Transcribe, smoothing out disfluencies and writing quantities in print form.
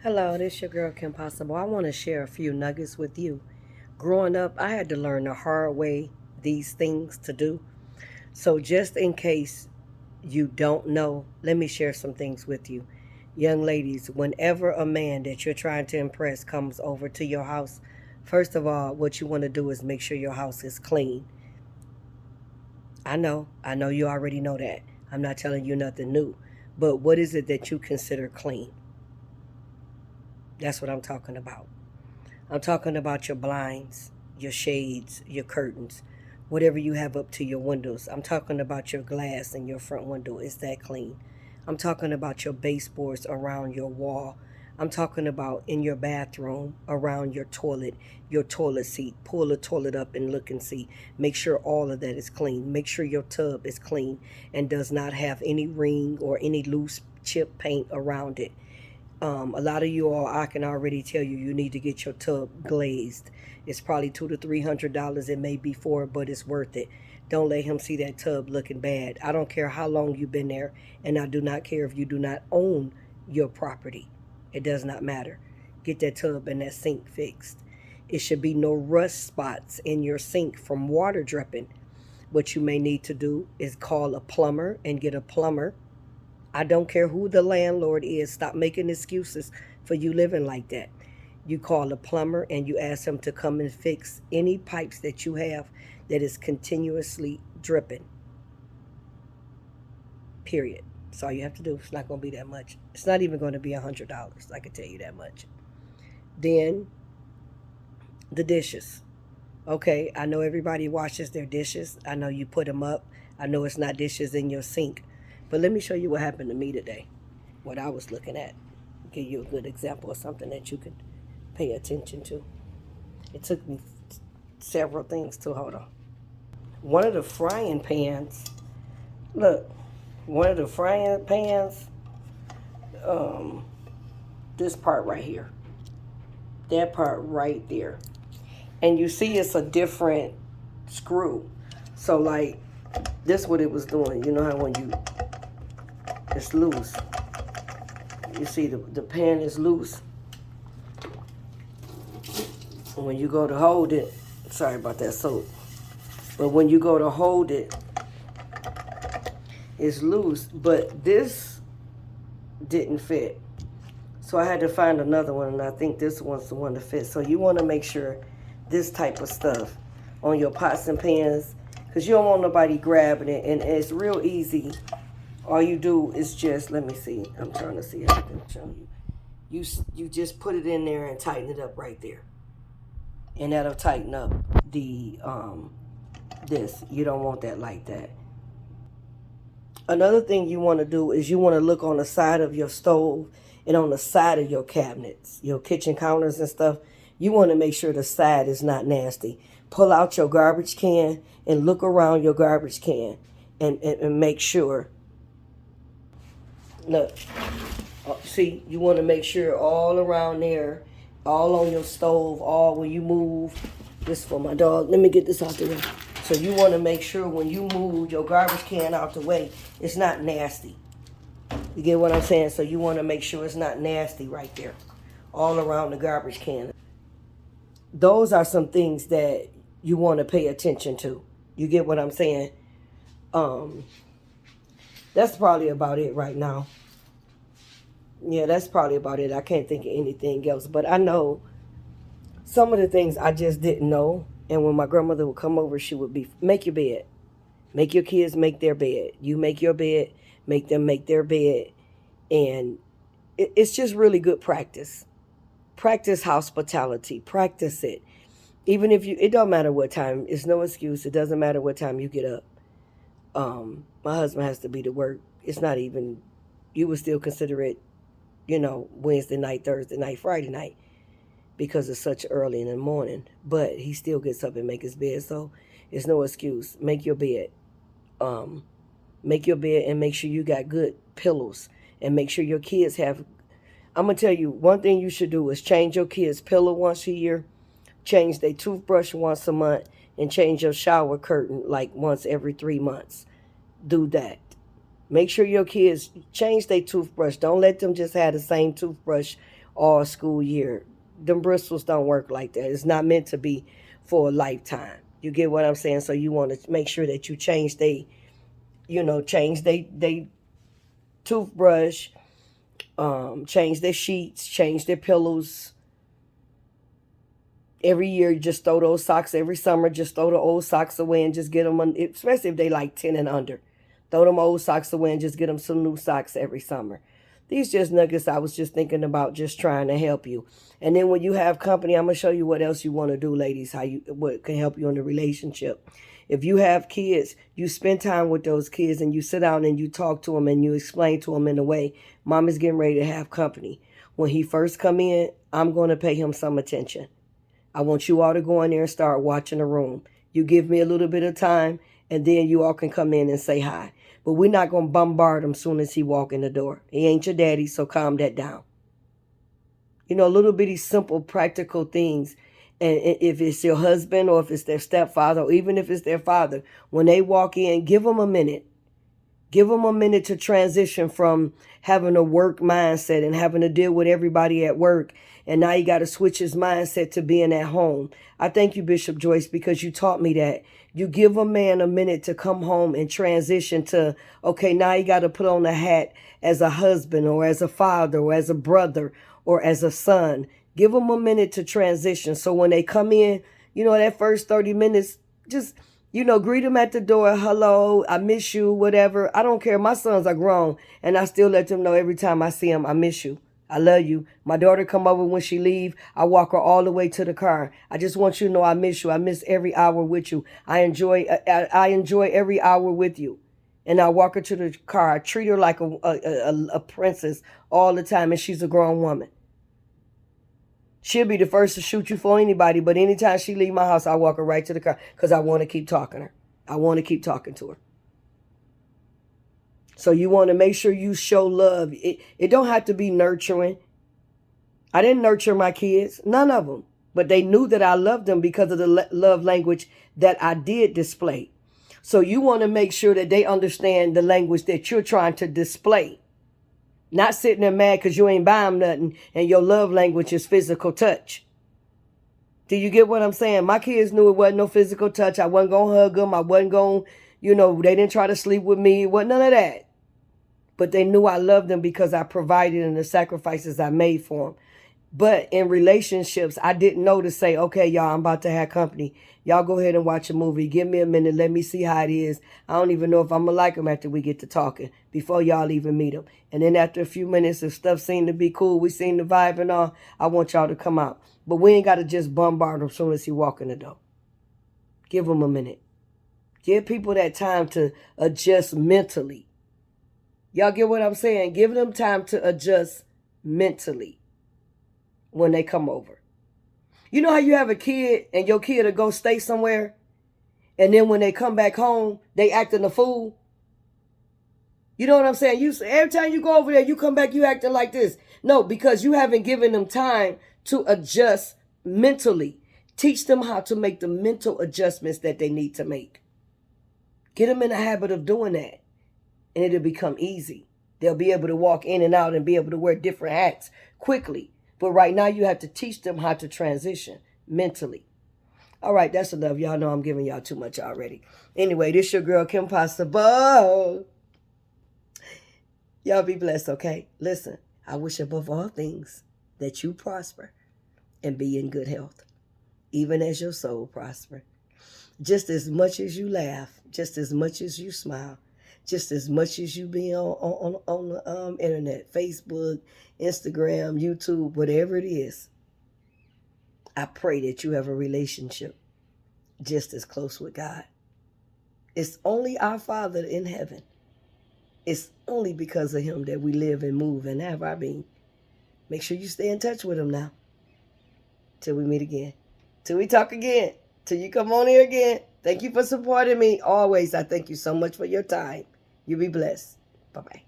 Hello, this your girl Kim Possible. I want to share a few nuggets with you. Growing up, I had to learn the hard way these things to do. So just in case you don't know, let me share some things with you. Young ladies, whenever a man that you're trying to impress comes over to your house, first of all, what you want to do is make sure your house is clean. I know you already know that. I'm not telling you nothing new. But what is it that you consider clean? That's what I'm talking about. I'm talking about your blinds, your shades, your curtains, whatever you have up to your windows. I'm talking about your glass in your front window. Is that clean? I'm talking about your baseboards around your wall. I'm talking about in your bathroom, around your toilet seat. Pull the toilet up and look and see. Make sure all of that is clean. Make sure your tub is clean and does not have any ring or any loose chip paint around it. A lot of you all, I can already tell you, you need to get your tub glazed. It's probably $200 to $300. It may be for it, but it's worth it. Don't let him see that tub looking bad. I don't care how long you've been there, and I do not care if you do not own your property. It does not matter. Get that tub and that sink fixed. It should be no rust spots in your sink from water dripping. What you may need to do is call a plumber and get a plumber. I don't care who the landlord is. Stop making excuses for you living like that. You call a plumber and you ask him to come and fix any pipes that you have that is continuously dripping. Period. That's all you have to do. It's not going to be that much. It's not even going to be $100. I can tell you that much. Then the dishes. Okay, I know everybody washes their dishes. I know you put them up. I know it's not dishes in your sink. But let me show you what happened to me today. What I was looking at. Give you a good example of something that you could pay attention to. It took me several things to hold on. One of the frying pans, look, one of the frying pans, um, this part right here, that part right there. And you see it's a different screw. So like, this what it was doing. You know how when it's loose. You see the pan is loose. When you go to hold it, sorry about that soap, but when you go to hold it, it's loose, but this didn't fit. So I had to find another one, and I think this one's the one to fit. So you want to make sure this type of stuff on your pots and pans, because you don't want nobody grabbing it, and it's real easy. All you do is just, let me see, I'm trying to see how I can show you. You just put it in there and tighten it up right there. And that'll tighten up the this. You don't want that like that. Another thing you want to do is you want to look on the side of your stove and on the side of your cabinets, your kitchen counters and stuff. You want to make sure the side is not nasty. Pull out your garbage can and look around your garbage can and make sure. Look, see, you want to make sure all around there, all on your stove, all when you move. This is for my dog. Let me get this out the way. So you want to make sure when you move your garbage can out the way, it's not nasty. You get what I'm saying? So you want to make sure it's not nasty right there, all around the garbage can. Those are some things that you want to pay attention to. You get what I'm saying? Um, that's probably about it right now. Yeah, that's probably about it. I can't think of anything else. But I know some of the things I just didn't know. And when my grandmother would come over, she would be, make your bed. Make your kids make their bed. You make your bed, make them make their bed. And it's just really good practice. Practice hospitality. Practice it. Even if it don't matter what time. It's no excuse. It doesn't matter what time you get up. My husband has to be to work. It's not even, you would still consider it, Wednesday night, Thursday night, Friday night, because it's such early in the morning. But he still gets up and make his bed, so it's no excuse. Make your bed. Make your bed and make sure you got good pillows, and make sure your kids have. I'm gonna tell you one thing you should do is change your kids' pillow once a year, change their toothbrush once a month, and change your shower curtain like once every 3 months. Do that. Make sure your kids change their toothbrush. Don't let them just have the same toothbrush all school year. Them bristles don't work like that. It's not meant to be for a lifetime. You get what I'm saying? So you want to make sure that you change change they toothbrush, change their sheets, change their pillows. Every year, you just throw those socks. Every summer, just throw the old socks away and just get them, especially if they like 10 and under. Throw them old socks away and just get them some new socks every summer. These just nuggets I was just thinking about, just trying to help you. And then when you have company, I'm going to show you what else you want to do, ladies, what can help you in the relationship. If you have kids, you spend time with those kids and you sit down and you talk to them and you explain to them in a way, Mom is getting ready to have company. When he first come in, I'm going to pay him some attention. I want you all to go in there and start watching the room. You give me a little bit of time, and then you all can come in and say hi. But we're not going to bombard him as soon as he walk in the door. He ain't your daddy, so calm that down. Little bitty, simple, practical things. And if it's your husband or if it's their stepfather or even if it's their father, when they walk in, give them a minute. Give them a minute to transition from having a work mindset and having to deal with everybody at work. And now you got to switch his mindset to being at home. I thank you, Bishop Joyce, because you taught me that. You give a man a minute to come home and transition to, okay, now you got to put on a hat as a husband or as a father or as a brother or as a son. Give them a minute to transition. So when they come in, that first 30 minutes, just greet them at the door. Hello, I miss you, whatever. I don't care. My sons are grown, and I still let them know every time I see them, I miss you. I love you. My daughter come over when she leave. I walk her all the way to the car. I just want you to know I miss you. I miss every hour with you. I enjoy every hour with you. And I walk her to the car. I treat her like a princess all the time, and she's a grown woman. She'll be the first to shoot you for anybody, but anytime she leave my house, I walk her right to the car because I want to keep talking to her. I want to keep talking to her. So you want to make sure you show love. It don't have to be nurturing. I didn't nurture my kids, none of them, but they knew that I loved them because of the love language that I did display. So you want to make sure that they understand the language that you're trying to display. Not sitting there mad because you ain't buy them nothing and your love language is physical touch. Do you get what I'm saying? My kids knew it wasn't no physical touch. I wasn't going to hug them. I wasn't going, they didn't try to sleep with me. It wasn't none of that. But they knew I loved them because I provided and the sacrifices I made for them. But in relationships, I didn't know to say, okay, y'all, I'm about to have company. Y'all go ahead and watch a movie. Give me a minute. Let me see how it is. I don't even know if I'm going to like them after we get to talking before y'all even meet them. And then after a few minutes, if stuff seemed to be cool, we seem to vibe and all, I want y'all to come out. But we ain't got to just bombard them as soon as he walk in the door. Give them a minute. Give people that time to adjust mentally. Y'all get what I'm saying? Give them time to adjust mentally when they come over. You know how you have a kid and your kid will go stay somewhere and then when they come back home, they acting a fool? You know what I'm saying? Every time you go over there, you come back, you acting like this. No, because you haven't given them time to adjust mentally. Teach them how to make the mental adjustments that they need to make. Get them in the habit of doing that. And it'll become easy. They'll be able to walk in and out and be able to wear different hats quickly. But right now, you have to teach them how to transition mentally. All right, that's enough. Y'all know I'm giving y'all too much already. Anyway, this your girl, Kim Possible. Y'all be blessed, okay? Listen, I wish above all things that you prosper and be in good health, even as your soul prosper. Just as much as you laugh, just as much as you smile, just as much as you be on the internet, Facebook, Instagram, YouTube, whatever it is. I pray that you have a relationship just as close with God. It's only our Father in heaven. It's only because of him that we live and move and have our being. Make sure you stay in touch with him now. Till we meet again. Till we talk again. Till you come on here again. Thank you for supporting me. Always, I thank you so much for your time. You be blessed. Bye-bye.